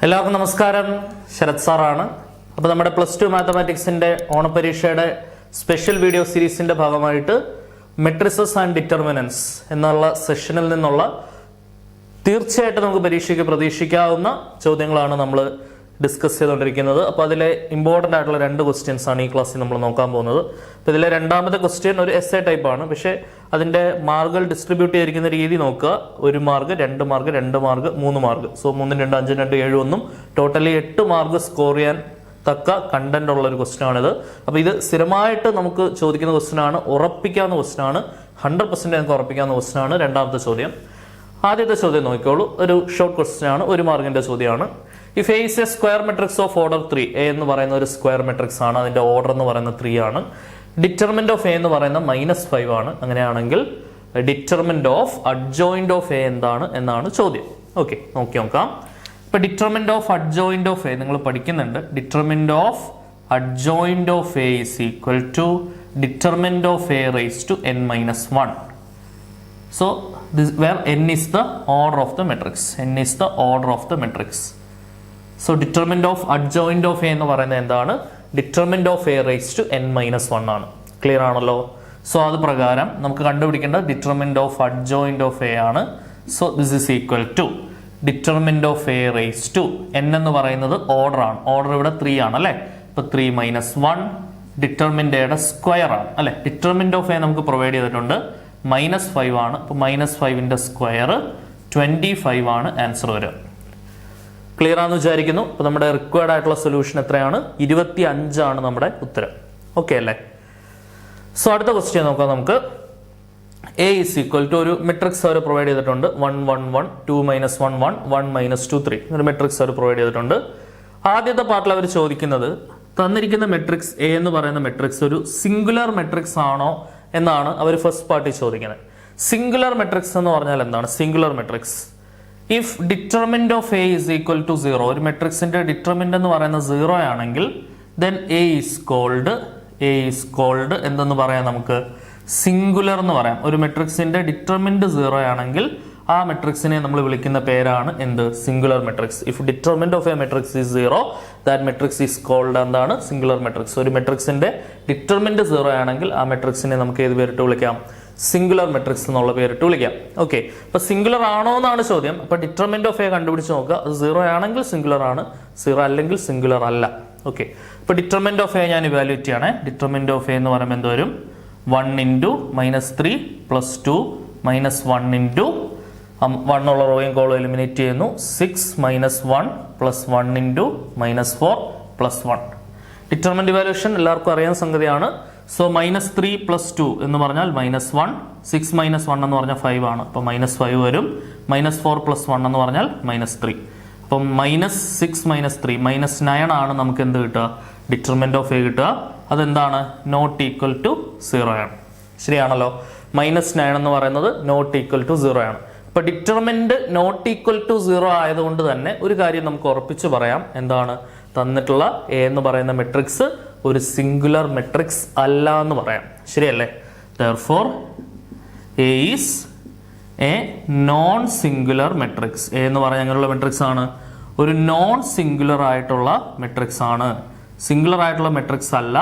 എല്ലാവർക്കും നമസ്കാരം. ശരത് സാറാണ്. അപ്പോൾ നമ്മുടെ +2 മാത്തമാറ്റിക്സിന്റെ ഓണപരീക്ഷയുടെ സ്പെഷ്യൽ വീഡിയോ സീരീസിന്റെ ഭാഗമായിട്ട് മെട്രിസസ് ആൻഡ് ഡിറ്റർമിനൻസ് എന്നുള്ള സെഷനിൽ നിന്നുള്ള തീർച്ചയായിട്ടും നമുക്ക് പരീക്ഷയ്ക്ക് പ്രതീക്ഷിക്കാവുന്ന ചോദ്യങ്ങളാണ് നമ്മൾ ഡിസ്കസ് ചെയ്തുകൊണ്ടിരിക്കുന്നത്. അപ്പോൾ അതിലെ ഇമ്പോർട്ടൻ്റ് ആയിട്ടുള്ള 2 ക്വസ്റ്റ്യൻസ് ആണ് ഈ ക്ലാസ്സിൽ നമ്മൾ നോക്കാൻ പോകുന്നത്. അപ്പോൾ ഇതിലെ രണ്ടാമത്തെ ക്വസ്റ്റ്യൻ ഒരു എസ്സേ ടൈപ്പാണ്. പക്ഷേ അതിൻ്റെ മാർക്കുകൾ ഡിസ്ട്രിബ്യൂട്ട് ചെയ്തിരിക്കുന്ന രീതി നോക്കുക. 1 mark, 2 mark, 2 mark, 3 mark. So 3, 2, 5, 2, 7 1 totally 8 mark score ചെയ്യാൻ തക്ക കണ്ടന്റ് ഉള്ള ഒരു ക്വസ്റ്റ്യൻ ആണിത്. അപ്പോൾ ഇത് സ്ഥിരമായിട്ട് നമുക്ക് ചോദിക്കുന്ന ക്വസ്റ്റ്യൻ ആണ്, ഉറപ്പിക്കാവുന്ന ക്വസ്റ്റ്യൻ ആണ്, 100% നമുക്ക് ഉറപ്പിക്കാവുന്ന ക്വസ്റ്റ്യൻ ആണ്. രണ്ടാമത്തെ ചോദ്യം. ആദ്യത്തെ ചോദ്യം നോക്കിക്കോളൂ. ഒരു ഷോർട്ട് ക്വസ്റ്റ്യൻ ആണ്, 1 മാർക്കിന്റെ ചോദ്യമാണ്. If A is A square matrix of order 3, A എന്ന് പറയുന്ന ഒരു സ്ക്വയർ മെട്രിക്സ് ആണ്, അതിന്റെ ഓർഡർ എന്ന് പറയുന്നത് 3 ആണ്. ഡിറ്റർമിന്റ് ഓഫ് എ എന്ന് പറയുന്നത് -5 ആണ്. അങ്ങനെയാണെങ്കിൽ determinant of adjoint of A എന്താണ് എന്നാണ് ചോദ്യം. ഓക്കെ, നോക്കാം. ഇപ്പൊ determinant of adjoint of A നിങ്ങൾ പഠിക്കുന്നുണ്ട്. Determinant of adjoint of A is equal to determinant of A raise to n-1. So this where n is the order of the matrix. n is the order of the matrix. So determinant of adjoint of a എന്ന് പറയുന്നത് എന്താണ്? Determinant of a raised to n-1 ആണ്. Clear ആണല്ലോ? So അത് പ്രകാരം നമുക്ക് കണ്ടുപിടിക്കേണ്ടത് determinant of adjoint of a ആണ്. So this is equal to determinant of a raised to n എന്ന് പറയുന്നത് ഓർഡർ ആണ്. ഓർഡർ ഇവിടെ 3 ആണ് അല്ലേ? ഇപ്പൊ 3 - 1 ഡിറ്റർമിന്റ് എയുടെ സ്ക്വയർ ആണ് അല്ലെ? ഡിറ്റർമിന്റ് ഓഫ് എ നമുക്ക് പ്രൊവൈഡ് ചെയ്തിട്ടുണ്ട്, -5 ആണ്. അപ്പോൾ -5ന്റെ സ്ക്വയർ 25 ആണ് ആൻസർ വരിക. ക്ലിയർ ആണെന്ന് വിചാരിക്കുന്നു. അപ്പോൾ നമ്മുടെ റിക്വയർഡ് ആയിട്ടുള്ള സൊല്യൂഷൻ എത്രയാണ്? 25 ആണ് നമ്മുടെ ഉത്തരം. ഓക്കെ അല്ലേ? സോ അടുത്ത ക്വസ്റ്റ്യൻ നോക്കാം നമുക്ക്. എ ഈസ് ഈക്വൽ ടു ഒരു മെട്രിക്സ് അവർ പ്രൊവൈഡ് ചെയ്തിട്ടുണ്ട്. 1 1 1 2 - 1 1 1 - 2 3 ഒരു മെട്രിക്സ് അവർ പ്രൊവൈഡ് ചെയ്തിട്ടുണ്ട്. ആദ്യത്തെ പാർട്ടിൽ അവർ ചോദിക്കുന്നത് തന്നിരിക്കുന്ന മെട്രിക്സ് എ എന്ന് പറയുന്ന മെട്രിക്സ് ഒരു സിംഗുലർ മെട്രിക്സ് ആണോ എന്നാണ് അവർ ഫസ്റ്റ് പാർട്ടി ചോദിക്കുന്നത്. സിംഗുലർ മെട്രിക്സ് എന്ന് പറഞ്ഞാൽ എന്താണ്? Singular matrix if determinant of A is equal to 0, ഒരു മെട്രിക്സിന്റെ ഡിറ്റർമിന്റ് എന്ന് പറയുന്നത് 0 ആണെങ്കിൽ ദെൻ എ ഈസ് കോൾഡ് എന്തെന്ന് പറയാം നമുക്ക്? സിംഗുലർ എന്ന് പറയാം. ഒരു മെട്രിക്സിന്റെ ഡിറ്റർമിന്റ് 0 ആണെങ്കിൽ ആ മെട്രിക്സിനെ നമ്മൾ വിളിക്കുന്ന പേരാണ് എന്ത്? Singular matrix. If determinant of a matrix is 0, that matrix is called എന്താണ്? Singular matrix. ഒരു മെട്രിക്സിന്റെ ഡിറ്റർമിന്റ് 0 ആണെങ്കിൽ ആ മെട്രിക്സിനെ നമുക്ക് ഏത് പേരിട്ട് വിളിക്കാം? സിംഗുലർ മെട്രിക്സ് എന്നുള്ള പേരിട്ട് വിളിക്കാം. ഓക്കെ, അപ്പൊ സിംഗുലർ ആണോ എന്നാണ് ചോദ്യം. അപ്പൊ ഡിറ്റർമിന്റ് ഓഫ് എ കണ്ടുപിടിച്ച് നോക്കുക. അത് 0 ആണെങ്കിൽ സിംഗുലർ ആണ്, 0 അല്ലെങ്കിൽ സിംഗുലർ അല്ല. ഓക്കെ, അപ്പൊ ഡിറ്റർമിന്റ് ഓഫ് എ ഞാൻ ഇവാലുവേറ്റ് ചെയ്യണേ. ഡിറ്റർമിന്റ് ഓഫ് എ എന്ന് പറയുമ്പോൾ എന്ത് വരും? 1 × -3 + 2 - 1 × 1 ഉള്ള റോയും കോളും എലിമിനേറ്റ് ചെയ്യുന്നു. 6 - 1 + 1 × -4 + 1. ഡിറ്റർമിന്റ് ഇവാലുവേഷൻ എല്ലാവർക്കും അറിയാൻ സംഗതിയാണ്. സോ -3 + 2 എന്ന് പറഞ്ഞാൽ -1, 6 - 1 എന്ന് പറഞ്ഞാൽ 5 ആണ്. അപ്പം -5 വരും. -4 + 1 എന്ന് പറഞ്ഞാൽ -3. അപ്പം -6 - 3 -9 ആണ് നമുക്ക് എന്ത് കിട്ടുക? ഡിറ്റർമിന്റ് ഓഫ് എ കിട്ടുക. അതെന്താണ്? നോട്ട് ഈക്വൽ ടു 0 ആണ്. ശരിയാണല്ലോ? -9 എന്ന് പറയുന്നത് നോട്ട് ഈക്വൽ ടു 0 ആണ്. അപ്പൊ ഡിറ്റർമിന്റ് നോട്ട് ഈക്വൽ ടു 0 ആയതുകൊണ്ട് തന്നെ ഒരു കാര്യം നമുക്ക് ഉറപ്പിച്ചു പറയാം. എന്താണ്? തന്നിട്ടുള്ള എ എന്ന് പറയുന്ന മെട്രിക്സ് ഒരു സിംഗുലർ മെട്രിക്സ് അല്ല എന്ന് പറയാം. ശരിയല്ലേ? therefore A is A non singular matrix. A എന്ന് പറഞ്ഞാൽ അങ്ങനെയുള്ള മെട്രിക്സ് ആണ്, ഒരു നോൺ സിംഗുലർ ആയിട്ടുള്ള മെട്രിക്സ് ആണ്. സിംഗുലർ ആയിട്ടുള്ള മെട്രിക്സ് അല്ല,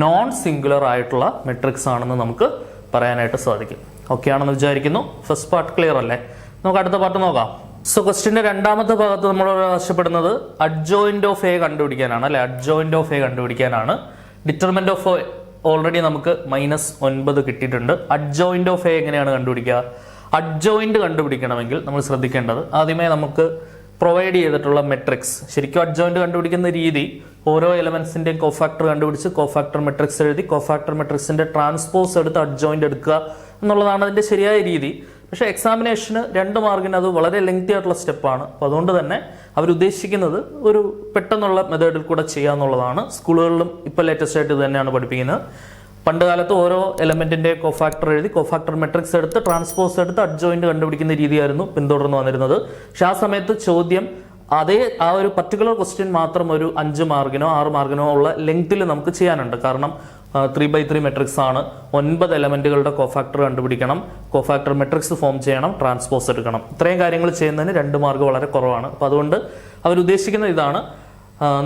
നോൺ സിംഗുലർ ആയിട്ടുള്ള മെട്രിക്സ് ആണെന്ന് നമുക്ക് പറയാനായിട്ട് സാധിക്കും. ഓക്കെ ആണെന്ന് വിചാരിക്കുന്നു. ഫസ്റ്റ് പാർട്ട് ക്ലിയർ അല്ലേ? നമുക്ക് അടുത്ത പാർട്ട് നോക്കാം. സോ ക്വസ്റ്റിന്റെ രണ്ടാമത്തെ ഭാഗത്ത് നമ്മൾ ആവശ്യപ്പെടുന്നത് അഡ്ജോയിന്റ് ഓഫ് എ കണ്ടുപിടിക്കാനാണ് അല്ലെ? അഡ്ജോയിന്റ് ഓഫ് എ കണ്ടുപിടിക്കാനാണ്. ഡിറ്റർമിന്റ് ഓഫ് ഓൾറെഡി നമുക്ക് -9 കിട്ടിയിട്ടുണ്ട്. അഡ്ജോയിന്റ് ഓഫ് എ എങ്ങനെയാണ് കണ്ടുപിടിക്കുക? അഡ്ജോയിന്റ് കണ്ടുപിടിക്കണമെങ്കിൽ നമ്മൾ ശ്രദ്ധിക്കേണ്ടത് ആദ്യമേ നമുക്ക് പ്രൊവൈഡ് ചെയ്തിട്ടുള്ള മെട്രിക്സ്, ശരിക്കും അഡ്ജോയിന്റ് കണ്ടുപിടിക്കുന്ന രീതി ഓരോ എലമെന്റ്സിന്റെയും കോഫാക്ടർ കണ്ടുപിടിച്ച് കോഫാക്ടർ മെട്രിക്സ് എഴുതി കോഫാക്ടർ മെട്രിക്സിന്റെ ട്രാൻസ്പോസ് എടുത്ത് അഡ്ജോയിന്റ് എടുക്കുക എന്നുള്ളതാണ് അതിന്റെ ശരിയായ രീതി. പക്ഷേ എക്സാമിനേഷന് 2 മാർക്കിന് അത് വളരെ ലെങ്തി ആയിട്ടുള്ള സ്റ്റെപ്പാണ്. അപ്പോൾ അതുകൊണ്ട് തന്നെ അവരുദ്ദേശിക്കുന്നത് ഒരു പെട്ടെന്നുള്ള മെത്തേഡിൽ കൂടെ ചെയ്യാന്നുള്ളതാണ്. സ്കൂളുകളിലും ഇപ്പോൾ ലേറ്റസ്റ്റ് ആയിട്ട് ഇത് തന്നെയാണ് പഠിപ്പിക്കുന്നത്. പണ്ട് കാലത്ത് ഓരോ എലമെന്റിന്റെ കോഫാക്ടർ എഴുതി കോഫാക്ടർ മെട്രിക്സ് എടുത്ത് ട്രാൻസ്പോസ് എടുത്ത് അഡ്ജോയിന്റ് കണ്ടുപിടിക്കുന്ന രീതിയായിരുന്നു പിന്തുടർന്ന് വന്നിരുന്നത്. പക്ഷെ ആ സമയത്ത് ചോദ്യം ആ ഒരു പർട്ടിക്കുലർ ക്വസ്റ്റ്യൻ മാത്രം ഒരു 5 മാർക്കിനോ 6 മാർക്കിനോ ഉള്ള ലെങ്ത്തിൽ നമുക്ക് ചെയ്യാനുണ്ട്. കാരണം 3x3 മെട്രിക്സ് ആണ്. 9 എലമെന്റുകളുടെ കോഫാക്ടർ കണ്ടുപിടിക്കണം, കോഫാക്ടർ മെട്രിക്സ് ഫോം ചെയ്യണം, ട്രാൻസ്പോസ് എടുക്കണം. ഇത്രയും കാര്യങ്ങൾ ചെയ്യുന്നതിന് 2 മാർക്ക് വളരെ കുറവാണ്. അപ്പോൾ അതുകൊണ്ട് അവരുദ്ദേശിക്കുന്നത് ഇതാണ്,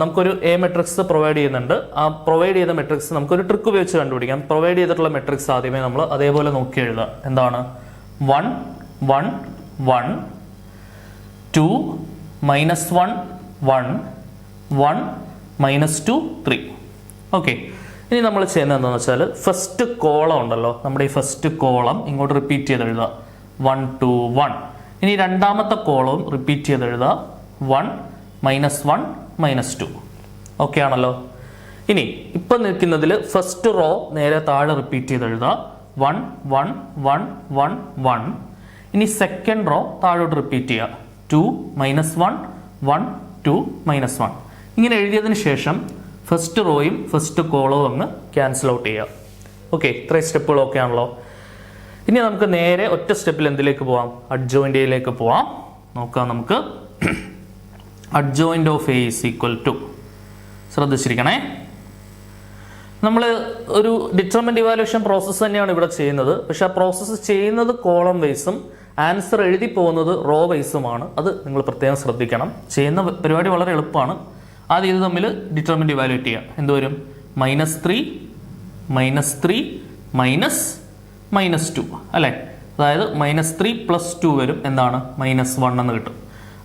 നമുക്കൊരു എ മെട്രിക്സ് പ്രൊവൈഡ് ചെയ്യുന്നുണ്ട്. ആ പ്രൊവൈഡ് ചെയ്ത മെട്രിക്സ് നമുക്കൊരു ട്രിക്ക് ഉപയോഗിച്ച് കണ്ടുപിടിക്കാം. പ്രൊവൈഡ് ചെയ്തിട്ടുള്ള മെട്രിക്സ് ആദ്യമേ നമ്മൾ അതേപോലെ നോക്കി എഴുതുക. എന്താണ്? 1 1 1 2 -1 1 1 -2 3. ഓക്കെ, ഇനി നമ്മൾ ചെയ്യുന്നത് എന്താണെന്ന് വെച്ചാൽ ഫസ്റ്റ് കോളം ഉണ്ടല്ലോ, നമ്മുടെ ഈ ഫസ്റ്റ് കോളം ഇങ്ങോട്ട് റിപ്പീറ്റ് ചെയ്ത് എഴുതുക 1 2 1. ഇനി രണ്ടാമത്തെ കോളവും റിപ്പീറ്റ് ചെയ്ത് എഴുതുക 1 -1 -2. ഓക്കെ ആണല്ലോ. ഇനി ഇപ്പം നിൽക്കുന്നതിൽ ഫസ്റ്റ് റോ നേരെ താഴെ റിപ്പീറ്റ് ചെയ്ത് എഴുതുക 1 1 1 1 1. ഇനി സെക്കൻഡ് റോ താഴോട്ട് റിപ്പീറ്റ് ചെയ്യുക 2 -1 1 2 -1. ഇങ്ങനെ എഴുതിയതിന് ശേഷം ഫസ്റ്റ് റോയും ഫസ്റ്റ് കോളവും അങ്ങ് ക്യാൻസൽ ഔട്ട് ചെയ്യുക. ഓക്കെ, ഇത്രയും സ്റ്റെപ്പുകൾ ഓക്കെ ആണല്ലോ. ഇനി നമുക്ക് നേരെ ഒറ്റ സ്റ്റെപ്പിൽ എന്തിലേക്ക് പോവാം? അഡ്ജോയിന്റിലേക്ക് പോവാം. നോക്കാം നമുക്ക്. Adjoint of A is equal to, ശ്രദ്ധിച്ചിരിക്കണേ, നമ്മൾ ഒരു ഡിറ്റർമിനന്റ് ഇവാലുവേഷൻ പ്രോസസ്സ് തന്നെയാണ് ഇവിടെ ചെയ്യുന്നത്. പക്ഷെ ആ പ്രോസസ്സ് ചെയ്യുന്നത് കോളം വൈസും ആൻസർ എഴുതി പോകുന്നത് റോ വൈസുമാണ്. അത് നിങ്ങൾ പ്രത്യേകം ശ്രദ്ധിക്കണം. ചെയ്യുന്ന പരിപാടി വളരെ എളുപ്പമാണ്. ആദ്യം ഇത് തമ്മിൽ ഡിറ്റർമിനന്റ് ഇവാലുവേറ്റ് ചെയ്യാം. എന്തുവരും? -3 -3 -2 അല്ലേ? അതായത് -3 + 2 വരും. എന്താണ്? -1 എന്ന് കിട്ടും.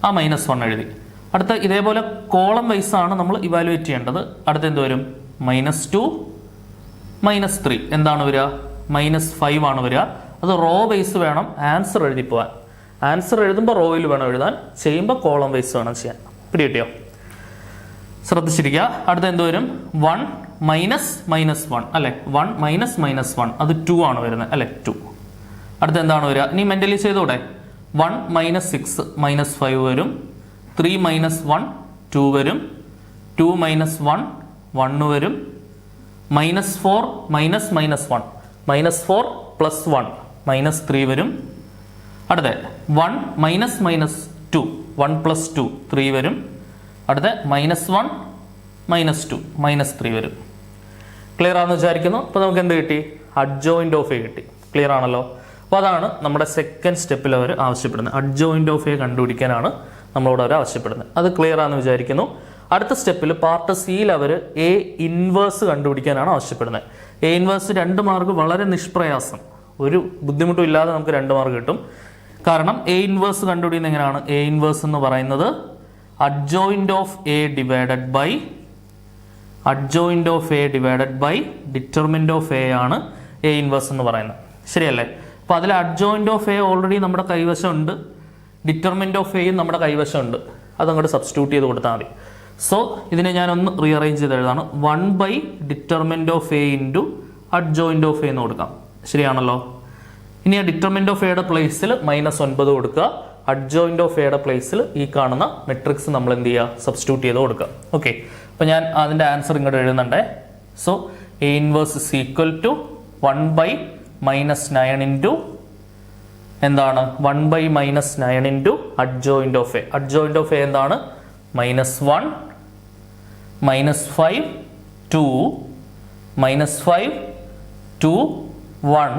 ആ -1 എഴുതി. അടുത്ത ഇതേപോലെ കോളം വൈസ് ആണ് നമ്മൾ ഇവാലുവേറ്റ് ചെയ്യേണ്ടത്. അടുത്ത എന്ത് വരും? -2 -3 എന്താണ് വരിക? -5 ആണ് വരിക. അത് റോ വൈസ് വേണം ആൻസർ എഴുതി പോകാൻ. ആൻസർ എഴുതുമ്പോൾ റോയിൽ വേണം എഴുതാൻ, ചെയ്യുമ്പോൾ കോളം വൈസ് വേണം ചെയ്യാൻ. പിടികിട്ടിയോ? ശ്രദ്ധിച്ചിരിക്കുക. അടുത്ത എന്ത് വരും? 1 -1 അല്ലെ? 1 -1 അത് 2 ആണ് വരുന്നത് അല്ലെ? 2. അടുത്ത എന്താണ് വരിക? ഇനി മെന്റലി ചെയ്തോടെ. 1 -6 -5 വരും. 3 -1 2 വരും. 2 -1 1 വരും. -4 -1 -4 + 1 -3 വരും. അടുത്ത 1 -2 1 + 2 3 വരും. അടുത്ത -1 -2 -3 വരും. ക്ലിയർ ആണെന്ന് വിചാരിക്കുന്നു. അപ്പോൾ നമുക്ക് എന്ത് കിട്ടി? അഡ്ജോയിന്റ് ഓഫ് എ കിട്ടി. ക്ലിയർ ആണല്ലോ. അപ്പോൾ അതാണ് നമ്മുടെ സെക്കൻഡ് സ്റ്റെപ്പിൽ അവർ ആവശ്യപ്പെടുന്നത്. അഡ്ജോയിന്റ് ഓഫ് എ കണ്ടുപിടിക്കാനാണ് നമ്മളോട് അവർ ആവശ്യപ്പെടുന്നത്. അത് ക്ലിയർ ആണെന്ന് വിചാരിക്കുന്നു. അടുത്ത സ്റ്റെപ്പിൽ പാർട്ട് സിയിൽ അവർ എ ഇൻവേഴ്സ് കണ്ടുപിടിക്കാനാണ് ആവശ്യപ്പെടുന്നത്. എ ഇൻവേഴ്സ് 2 മാർക്ക് വളരെ നിഷ്പ്രയാസം, ഒരു ബുദ്ധിമുട്ടും ഇല്ലാതെ നമുക്ക് 2 മാർക്ക് കിട്ടും. കാരണം എ ഇൻവേഴ്സ് കണ്ടുപിടിക്കുന്നത് എങ്ങനെയാണ്? എ ഇൻവേഴ്സ് എന്ന് പറയുന്നത് adjoint of A divided by determinant of A ആണ് A ഇൻവേഴ്സ് എന്ന് പറയുന്നത്. ശരിയല്ലേ? അപ്പോൾ അതിൽ adjoint of A ഓൾറെഡി നമ്മുടെ കൈവശമുണ്ട്, ഡിറ്റർമിനന്റ് ഓഫ് എയും നമ്മുടെ കൈവശമുണ്ട്. അതങ്ങോട്ട് സബ്സ്റ്റിറ്റ്യൂട്ട് ചെയ്ത് കൊടുത്താൽ മതി. സോ ഇതിനെ ഞാനൊന്ന് റീഅറേഞ്ച് ചെയ്ത് എഴുതാണ്. 1 determinant of A into adjoint of A എന്ന് കൊടുക്കാം. ശരിയാണല്ലോ. ഇനി ആ ഡിറ്റർമിനന്റ് ഓഫ് എയുടെ പ്ലേസിൽ -9 കൊടുക്കുക. അഡ്ജോയിന്റ് ഓഫ് എയുടെ പ്ലേസിൽ ഈ കാണുന്ന മെട്രിക്സ് നമ്മൾ എന്ത് ചെയ്യുക? സബ്സ്റ്റിറ്റ്യൂട്ട് ചെയ്ത് കൊടുക്കുക. ഓക്കെ, അപ്പോൾ ഞാൻ അതിൻ്റെ ആൻസർ ഇങ്ങോട്ട് എഴുതുന്നുണ്ടേ. So A inverse is equal to 1 -9 into എന്താണ്? 1 -9 into adjoint of A. Adjoint of A എന്താണ്? -1 -5 2 -5 2 1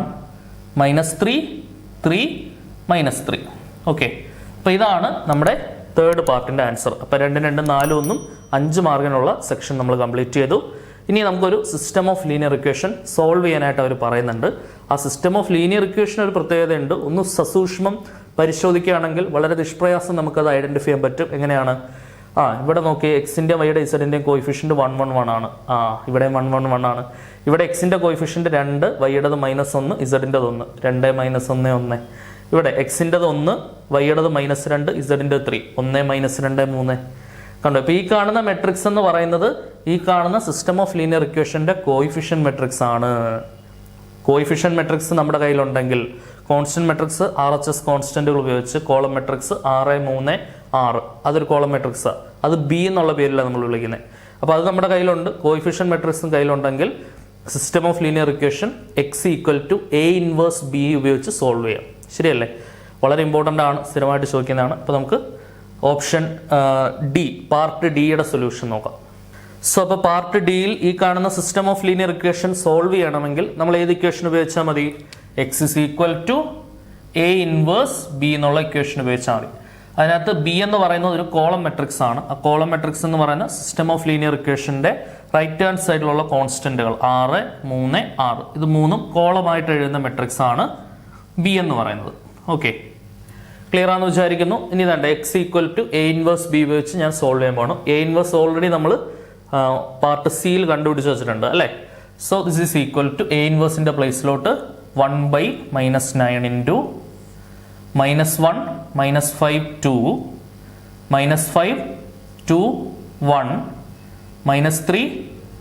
-3 3 -3. ഓക്കെ, അപ്പോൾ ഇതാണ് നമ്മുടെ തേർഡ് പാർട്ടിൻ്റെ ആൻസർ. അപ്പോൾ 2 2 4 1 5 മാർക്കിനുള്ള സെക്ഷൻ നമ്മൾ കംപ്ലീറ്റ് ചെയ്തു. ഇനി നമുക്കൊരു system of linear equation solve ചെയ്യാനായിട്ട് അവർ പറയുന്നുണ്ട്. ആ സിസ്റ്റം ഓഫ് ലീനിയർ ഇക്വേഷൻ ഒരു പ്രത്യേകതയുണ്ട്. ഒന്ന് സസൂക്ഷ്മം പരിശോധിക്കുകയാണെങ്കിൽ വളരെ നിഷ്പ്രയാസം നമുക്കത് ഐഡന്റിഫൈ ചെയ്യാൻ പറ്റും. എങ്ങനെയാണ്? ഇവിടെ നോക്കി, എക്സിൻ്റെ വൈയുടെ ഇസഡിൻ്റെയും കോയിഫിഷ്യൻറ്റ് 1 1 1 ആണ്. ഇവിടെ 1 1 1 ആണ്. ഇവിടെ എക്സിൻ്റെ കോയിഫിഷ്യൻറ്റ് 2, വൈയുടേത് -1, ഇസഡിൻ്റെത് 1, 2 -1 1. ഇവിടെ എക്സിൻ്റെത് 1, വൈയുടേത് -2, ഇസഡിൻ്റെ 3, 1 -2 3. കണ്ടോ? ഇപ്പോൾ ഈ കാണുന്ന മെട്രിക്സ് എന്ന് പറയുന്നത് ഈ കാണുന്ന സിസ്റ്റം ഓഫ് ലീനിയർ ഇക്വേഷൻ്റെ കോയിഫിഷ്യൻ മെട്രിക്സ് ആണ്. കോയിഫിഷ്യൻ മെട്രിക്സ് നമ്മുടെ കയ്യിലുണ്ടെങ്കിൽ കോൺസ്റ്റന്റ് മെട്രിക്സ് RHS കോൺസ്റ്റന്റുകൾ ഉപയോഗിച്ച് കോളം മെട്രിക്സ് 6 3 6 അതൊരു കോളം മെട്രിക്സ്, അത് ബി എന്നുള്ള പേരിലാണ് നമ്മൾ വിളിക്കുന്നത്. അപ്പോൾ അത് നമ്മുടെ കയ്യിലുണ്ട്. കോയിഫിഷ്യൻ മെട്രിക്സും കയ്യിലുണ്ടെങ്കിൽ system of linear equation x equal to A inverse B ഉപയോഗിച്ച് സോൾവ് ചെയ്യാം. ശരിയല്ലേ? വളരെ ഇമ്പോർട്ടൻ്റ് ആണ്, സ്ഥിരമായിട്ട് ചോദിക്കുന്നതാണ്. അപ്പോൾ നമുക്ക് ഓപ്ഷൻ ഡി, പാർട്ട് ഡിയുടെ സൊല്യൂഷൻ നോക്കാം. സോ അപ്പോൾ പാർട്ട് ഡിയിൽ ഈ കാണുന്ന system of linear equation solve ചെയ്യണമെങ്കിൽ നമ്മൾ ഏത് ഇക്വേഷൻ ഉപയോഗിച്ചാൽ മതി? X is equal to A inverse B എന്നുള്ള ഇക്വേഷൻ ഉപയോഗിച്ചാൽ മതി. അതിനകത്ത് ബി എന്ന് പറയുന്നത് ഒരു കോളം മെട്രിക്സ് ആണ്. ആ കോളം മെട്രിക്സ് എന്ന് പറയുന്ന സിസ്റ്റം ഓഫ് ലീനിയർ ഇക്വേഷന്റെ റൈറ്റ് ഹാൻഡ് സൈഡിലുള്ള കോൺസ്റ്റന്റുകൾ 6, 3, 6 ഇത് മൂന്നും കോളമായിട്ട് എഴുതുന്ന മെട്രിക്സ് ആണ് ബി എന്ന് പറയുന്നത്. ഓക്കെ, ക്ലിയർ ആണെന്ന് വിചാരിക്കുന്നു. ഇനി വേണ്ട X equal to A inverse B ഉപയോഗിച്ച് ഞാൻ സോൾവ് ചെയ്യാൻ പോകണം. എ ഇൻവേഴ്സ് ഓൾറെഡി നമ്മൾ പാർട്ട് സിയിൽ കണ്ടുപിടിച്ച് വെച്ചിട്ടുണ്ട് അല്ലേ. So this is equal to A ഇൻവേഴ്സിന്റെ പ്ലേസിലോട്ട് 1/-9 ഇൻറ്റു -1 -5 2 -5 2 1 -3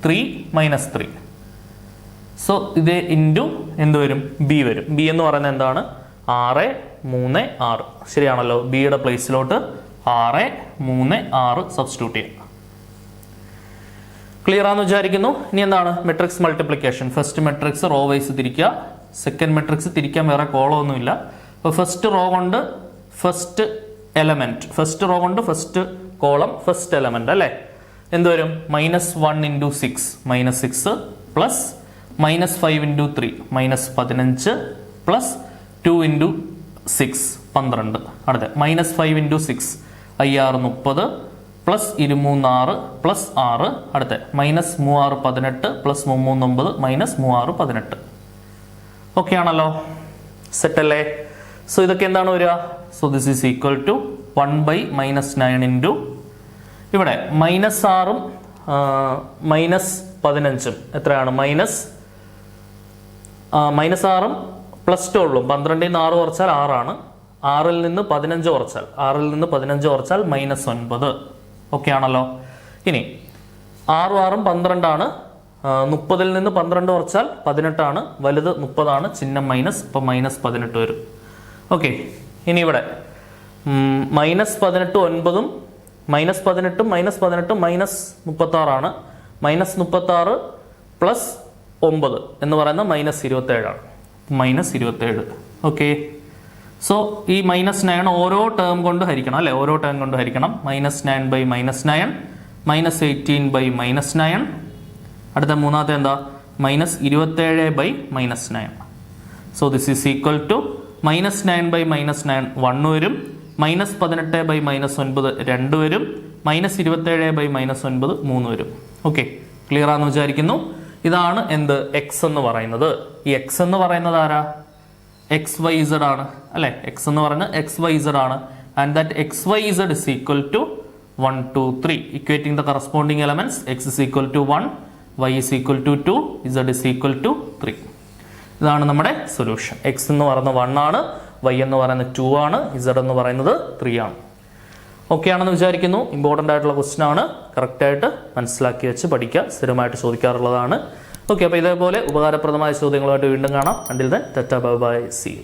3 -3. സോ ഇത് ഇൻറ്റു എന്ത് വരും? ബി വരും. ബി എന്ന് പറയുന്നത് എന്താണ്? 6, 3, 6 ശരിയാണല്ലോ. ബിയുടെ പ്ലേസിലോട്ട് 6, 3, 6 സബ്സ്റ്റിറ്റ്യൂട്ട് ചെയ്യാം. ക്ലിയർ ആണെന്ന് വിചാരിക്കുന്നു. ഇനി എന്താണ്? Matrix multiplication. First matrix raw vice തിരിക്കുക, സെക്കൻഡ് മെട്രിക്സ് തിരിക്കാൻ വേറെ കോളം ഒന്നുമില്ല. അപ്പോൾ ഫസ്റ്റ് റോ കൊണ്ട് ഫസ്റ്റ് എലമെന്റ്, ഫസ്റ്റ് റോ കൊണ്ട് ഫസ്റ്റ് കോളം, ഫസ്റ്റ് എലമെന്റ് അല്ലേ. എന്തുവരും? -1 into 6 -6 plus -5 into 3 -15 plus 2 into 6 12. അടുത്ത -5 ഇൻറ്റു 6 5 30 പ്ലസ് 23 പ്ലസ് 6. അടുത്ത -3 18 പ്ലസ് 3 9 -3 18. ഓക്കെ ആണല്ലോ, സെറ്റ് അല്ലേ? സോ ഇതൊക്കെ എന്താണ് വരിക? So this is equal to 1/-9 into ഇവിടെ -6ഉം -15ഉം എത്രയാണ്? -6ഉം +12ഉം 12ൽ നിന്ന് 6 കുറച്ചാൽ 6 ആണ്. 6ൽ നിന്ന് 15 കുറച്ചാൽ -9. ഓക്കെ ആണല്ലോ. ഇനി 6ഉം 6ഉം 12 ആണ്. 30ൽ നിന്ന് 12 കുറച്ചാൽ 18 ആണ്. വലുത് 30 ആണ്, ചിഹ്നം മൈനസ്, ഇപ്പൊ -18 വരും. ഓക്കെ, ഇനി ഇവിടെ -18 9ഉം -18ഉം -18ഉം -36 ആണ്. -36 പ്ലസ് 9 എന്ന് പറയുന്നത് -27 ആണ്. -27. ഓക്കെ, സോ ഈ -9 ഓരോ ടേം കൊണ്ട് ഹരിക്കണം അല്ലെ, ഓരോ ടേം കൊണ്ട് ഹരിക്കണം. -9/-9 -18/-9. അടുത്ത മൂന്നാമത്തെ എന്താ? -27/-9. So this is equal to -9/-9 1 വരും, -18/-9 2 വരും, -27/-9 3 വരും. ഓക്കെ, ക്ലിയർ ആണെന്ന് വിചാരിക്കുന്നു. ഇതാണ് എന്ത്? എക്സ് എന്ന് പറയുന്നത്. ഈ എക്സ് എന്ന് പറയുന്നത് ആരാ? XYZ ആണ് അല്ലെ. എക്സ് എന്ന് പറയുന്നത് XYZ ആണ്. And that XYZ is equal to 1 2 3. Equating the corresponding elements, x is equal to 1, y is equal to 2, z is equal to 3. ഇതാണ് നമ്മുടെ സൊല്യൂഷൻ. എക്സ് എന്ന് പറയുന്നത് 1 ആണ്, y എന്ന് പറയുന്നത് 2 ആണ്, z എന്ന് പറയുന്നത് 3 ആണ്. ഓക്കെ ആണെന്ന് വിചാരിക്കുന്നു. ഇമ്പോർട്ടൻ്റ് ആയിട്ടുള്ള ക്വസ്റ്റ്യൻ ആണ്. കറക്റ്റായിട്ട് മനസ്സിലാക്കി വെച്ച് പഠിക്കുക. സ്ഥിരമായിട്ട് ചോദിക്കാറുള്ളതാണ്. ഓക്കെ, അപ്പോൾ ഇതേപോലെ ഉപകാരപ്രദമായ ചോദ്യങ്ങളുമായിട്ട് വീണ്ടും കാണാം. Until then tata bye bye, see U.